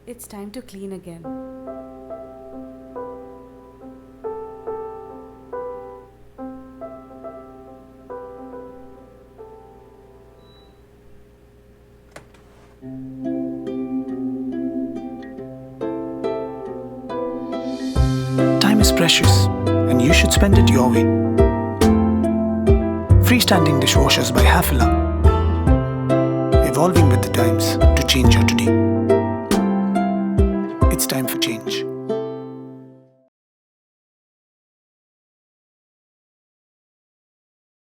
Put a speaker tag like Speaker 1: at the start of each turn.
Speaker 1: It's time to clean again.
Speaker 2: Time is precious, and you should spend it your way. Freestanding dishwashers by Hafele. Evolving with the times to change your today. It's time for change.